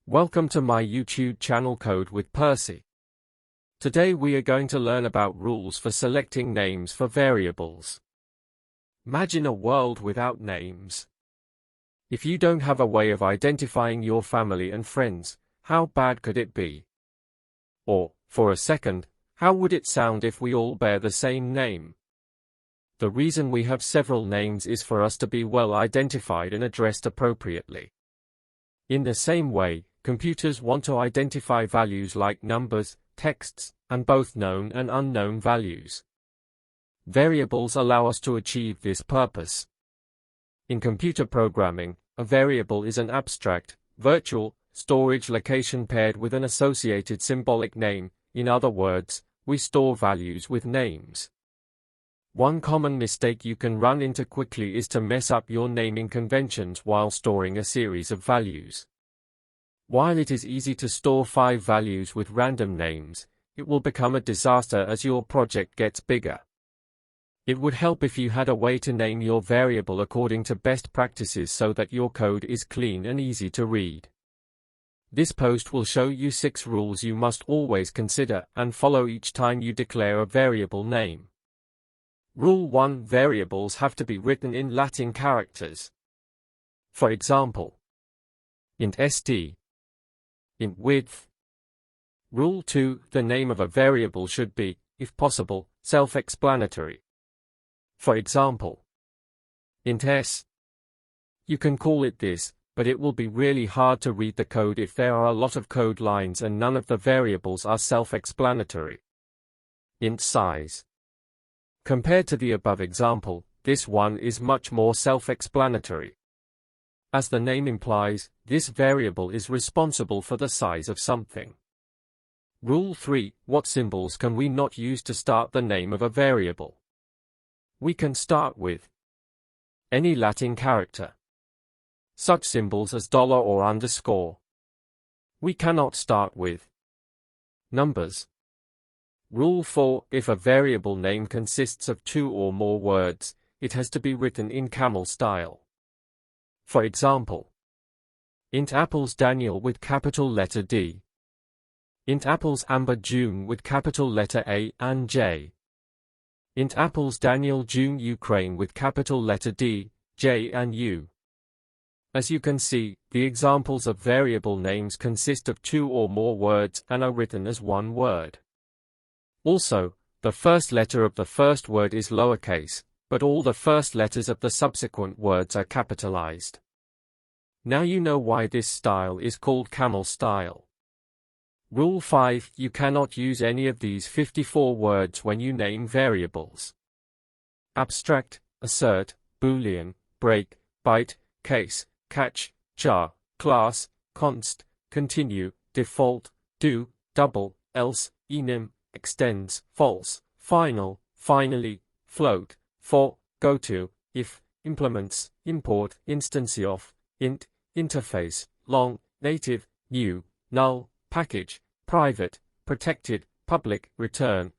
Welcome to my YouTube channel Code with Percy. Today we are going to learn about rules for selecting names for variables. Imagine a world without names. If you don't have a way of identifying your family and friends, how bad could it be? Or, for a second, how would it sound if we all bear the same name? The reason we have several names is for us to be well identified and addressed appropriately. In the same way, computers want to identify values like numbers, texts, and both known and unknown values. Variables allow us to achieve this purpose. In computer programming, a variable is an abstract, virtual, storage location paired with an associated symbolic name. In other words, we store values with names. One common mistake you can run into quickly is to mess up your naming conventions while storing a series of values. While it is easy to store 5 values with random names, it will become a disaster as your project gets bigger. It would help if you had a way to name your variable according to best practices so that your code is clean and easy to read. This post will show you 6 rules you must always consider and follow each time you declare a variable name. Rule 1: variables have to be written in Latin characters. For example, int st, int width. Rule 2: the name of a variable should be, if possible, self-explanatory. For example, int s. You can call it this, but it will be really hard to read the code if there are a lot of code lines and none of the variables are self-explanatory. Int size. Compared to the above example, this one is much more self-explanatory. As the name implies, this variable is responsible for the size of something. Rule 3: what symbols can we not use to start the name of a variable? We can start with any Latin character. Such symbols as $ or underscore. We cannot start with numbers. Rule 4: if a variable name consists of 2 or more words, it has to be written in camel style. For example, int apples Daniel with capital letter D. Int apples Amber June with capital letter A and J. Int apples Daniel June Ukraine with capital letter D, J and U. As you can see, the examples of variable names consist of 2 or more words and are written as one word. Also, the first letter of the first word is lowercase, but all the first letters of the subsequent words are capitalized. Now you know why this style is called camel style. Rule 5: you cannot use any of these 54 words when you name variables. Abstract, assert, boolean, break, byte, case, catch, char, class, const, continue, default, do, double, else, enum, extends, false, final, finally, float, for, goto, if, implements, import, instance of, int, interface, long, native, new, null, package, private, protected, public, return,